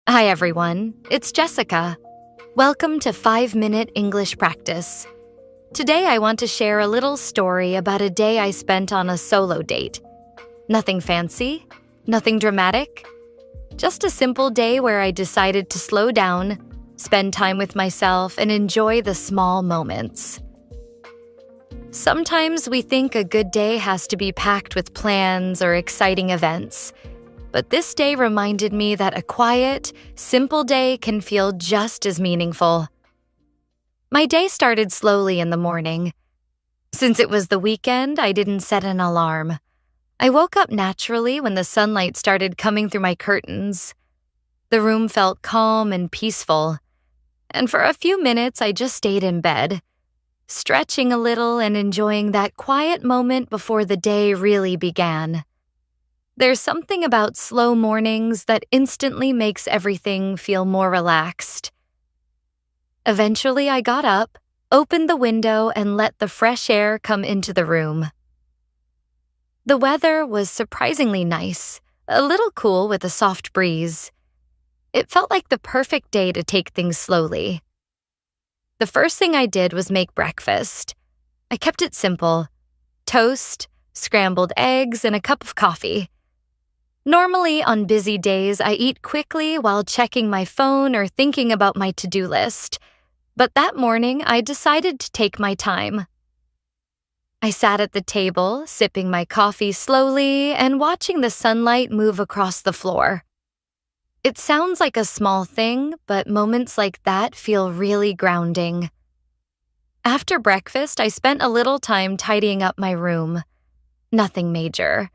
Hi everyone, it's Jessica. Welcome to 5-Minute English Practice. Today I want to share a little story about a day I spent on a solo date. Nothing fancy, nothing dramatic. Just a simple day where I decided to slow down, spend time with myself, and enjoy the small moments. Sometimes we think a good day has to be packed with plans or exciting events. But this day reminded me that a quiet, simple day can feel just as meaningful. My day started slowly in the morning. Since it was the weekend, I didn't set an alarm. I woke up naturally when the sunlight started coming through my curtains. The room felt calm and peaceful, and for a few minutes I just stayed in bed, stretching a little and enjoying that quiet moment before the day really began. There's something about slow mornings that instantly makes everything feel more relaxed. Eventually, I got up, opened the window, and let the fresh air come into the room. The weather was surprisingly nice, a little cool with a soft breeze. It felt like the perfect day to take things slowly. The first thing I did was make breakfast. I kept it simple: toast, scrambled eggs, and a cup of coffee. Normally, on busy days, I eat quickly while checking my phone or thinking about my to-do list. But that morning, I decided to take my time. I sat at the table, sipping my coffee slowly and watching the sunlight move across the floor. It sounds like a small thing, but moments like that feel really grounding. After breakfast, I spent a little time tidying up my room. Nothing major.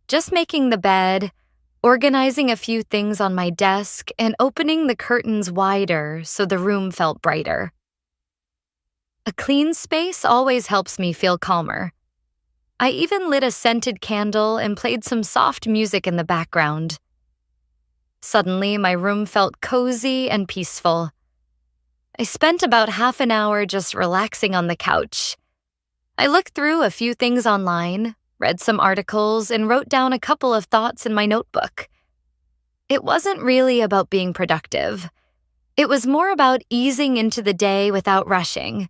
Just making the bed, organizing a few things on my desk, and opening the curtains wider so the room felt brighter. A clean space always helps me feel calmer. I even lit a scented candle and played some soft music in the background. Suddenly, my room felt cozy and peaceful. I spent about half an hour just relaxing on the couch. I looked through a few things online, read some articles, and wrote down a couple of thoughts in my notebook. It wasn't really about being productive. It was more about easing into the day without rushing.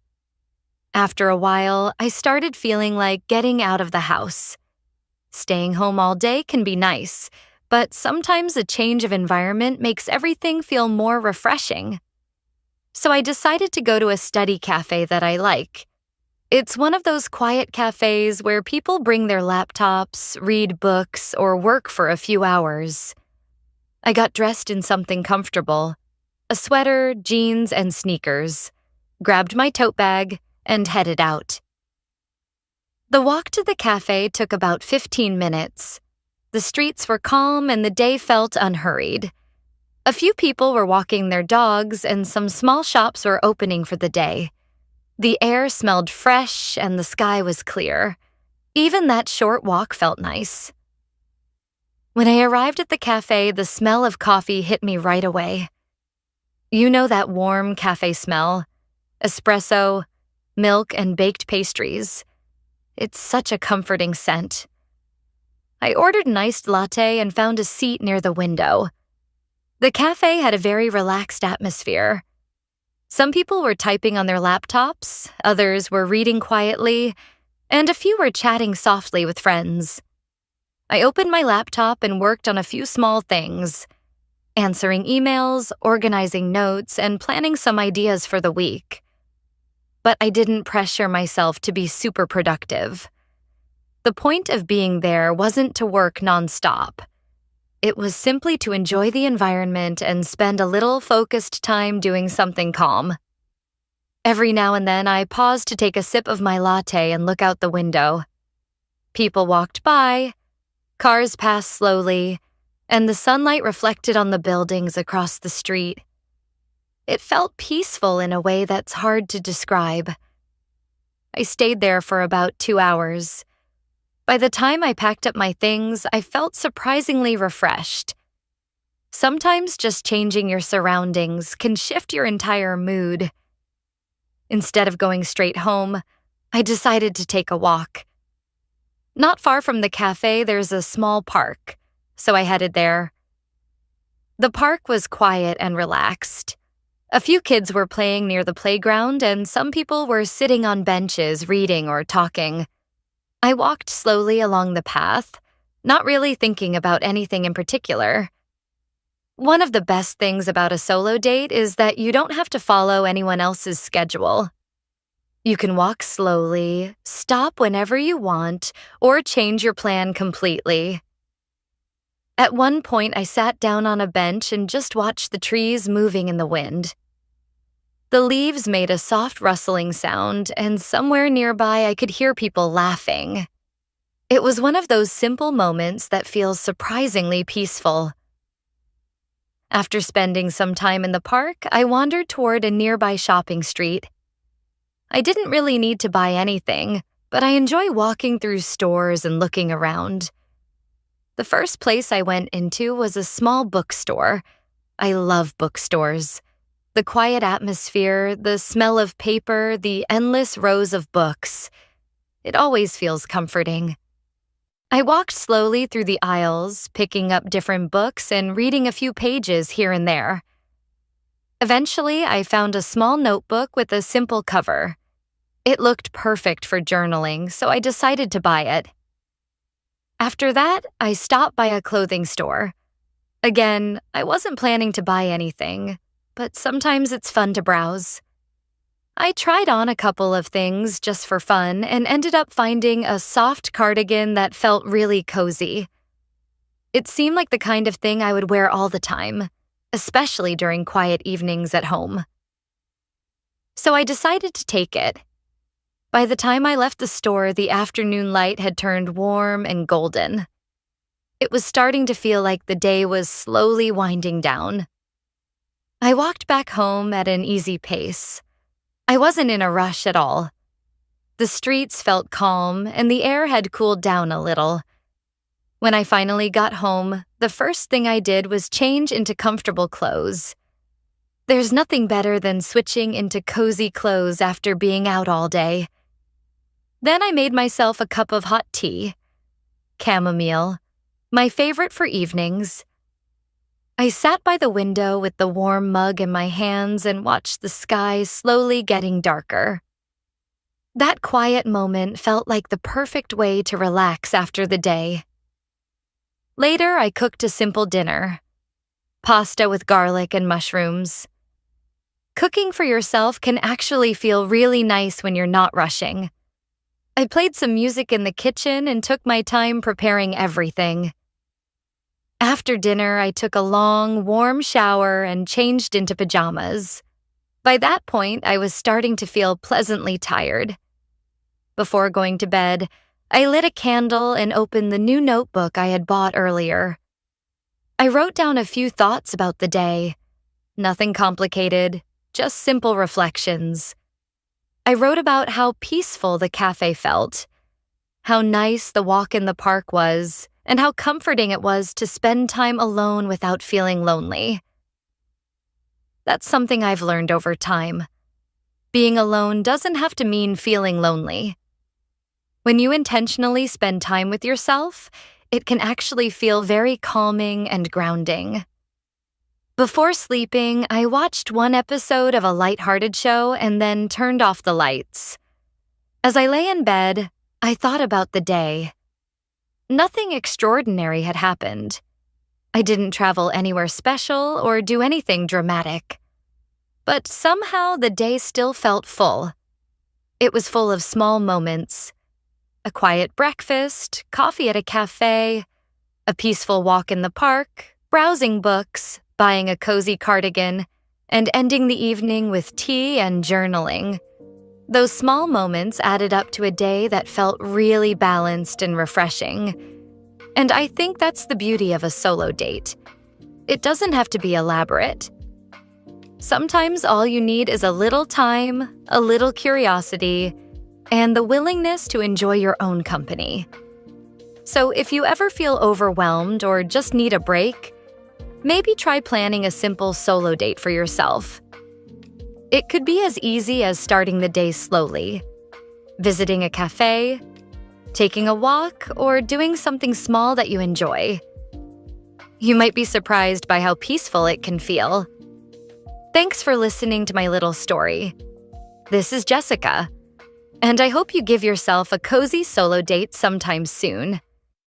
After a while, I started feeling like getting out of the house. Staying home all day can be nice, but sometimes a change of environment makes everything feel more refreshing. So I decided to go to a study cafe that I like. It's one of those quiet cafes where people bring their laptops, read books, or work for a few hours. I got dressed in something comfortable: a sweater, jeans, and sneakers, grabbed my tote bag, and headed out. The walk to the cafe took about 15 minutes. The streets were calm and the day felt unhurried. A few people were walking their dogs and some small shops were opening for the day. The air smelled fresh and the sky was clear. Even that short walk felt nice. When I arrived at the cafe, the smell of coffee hit me right away. You know that warm cafe smell: espresso, milk, and baked pastries. It's such a comforting scent. I ordered an iced latte and found a seat near the window. The cafe had a very relaxed atmosphere. Some people were typing on their laptops, others were reading quietly, and a few were chatting softly with friends. I opened my laptop and worked on a few small things: answering emails, organizing notes, and planning some ideas for the week. But I didn't pressure myself to be super productive. The point of being there wasn't to work nonstop. It was simply to enjoy the environment and spend a little focused time doing something calm. Every now and then, I paused to take a sip of my latte and look out the window. People walked by, cars passed slowly, and the sunlight reflected on the buildings across the street. It felt peaceful in a way that's hard to describe. I stayed there for about 2 hours. By the time I packed up my things, I felt surprisingly refreshed. Sometimes just changing your surroundings can shift your entire mood. Instead of going straight home, I decided to take a walk. Not far from the cafe, there's a small park, so I headed there. The park was quiet and relaxed. A few kids were playing near the playground, and some people were sitting on benches reading or talking. I walked slowly along the path, not really thinking about anything in particular. One of the best things about a solo date is that you don't have to follow anyone else's schedule. You can walk slowly, stop whenever you want, or change your plan completely. At one point, I sat down on a bench and just watched the trees moving in the wind. The leaves made a soft rustling sound, and somewhere nearby I could hear people laughing. It was one of those simple moments that feels surprisingly peaceful. After spending some time in the park, I wandered toward a nearby shopping street. I didn't really need to buy anything, but I enjoy walking through stores and looking around. The first place I went into was a small bookstore. I love bookstores. The quiet atmosphere, the smell of paper, the endless rows of books. It always feels comforting. I walked slowly through the aisles, picking up different books and reading a few pages here and there. Eventually, I found a small notebook with a simple cover. It looked perfect for journaling, so I decided to buy it. After that, I stopped by a clothing store. Again, I wasn't planning to buy anything, but sometimes it's fun to browse. I tried on a couple of things just for fun and ended up finding a soft cardigan that felt really cozy. It seemed like the kind of thing I would wear all the time, especially during quiet evenings at home. So I decided to take it. By the time I left the store, the afternoon light had turned warm and golden. It was starting to feel like the day was slowly winding down. I walked back home at an easy pace. I wasn't in a rush at all. The streets felt calm, and the air had cooled down a little. When I finally got home, the first thing I did was change into comfortable clothes. There's nothing better than switching into cozy clothes after being out all day. Then I made myself a cup of hot tea. Chamomile, my favorite for evenings. I sat by the window with the warm mug in my hands and watched the sky slowly getting darker. That quiet moment felt like the perfect way to relax after the day. Later, I cooked a simple dinner. Pasta with garlic and mushrooms. Cooking for yourself can actually feel really nice when you're not rushing. I played some music in the kitchen and took my time preparing everything. After dinner, I took a long, warm shower and changed into pajamas. By that point, I was starting to feel pleasantly tired. Before going to bed, I lit a candle and opened the new notebook I had bought earlier. I wrote down a few thoughts about the day. Nothing complicated, just simple reflections. I wrote about how peaceful the cafe felt, how nice the walk in the park was, and how comforting it was to spend time alone without feeling lonely. That's something I've learned over time. Being alone doesn't have to mean feeling lonely. When you intentionally spend time with yourself, it can actually feel very calming and grounding. Before sleeping, I watched one episode of a lighthearted show and then turned off the lights. As I lay in bed, I thought about the day. Nothing extraordinary had happened. I didn't travel anywhere special or do anything dramatic. But somehow the day still felt full. It was full of small moments. A quiet breakfast, coffee at a cafe, a peaceful walk in the park, browsing books, buying a cozy cardigan, and ending the evening with tea and journaling. Those small moments added up to a day that felt really balanced and refreshing. And I think that's the beauty of a solo date. It doesn't have to be elaborate. Sometimes all you need is a little time, a little curiosity, and the willingness to enjoy your own company. So if you ever feel overwhelmed or just need a break, maybe try planning a simple solo date for yourself. It could be as easy as starting the day slowly, visiting a cafe, taking a walk, or doing something small that you enjoy. You might be surprised by how peaceful it can feel. Thanks for listening to my little story. This is Jessica, and I hope you give yourself a cozy solo date sometime soon.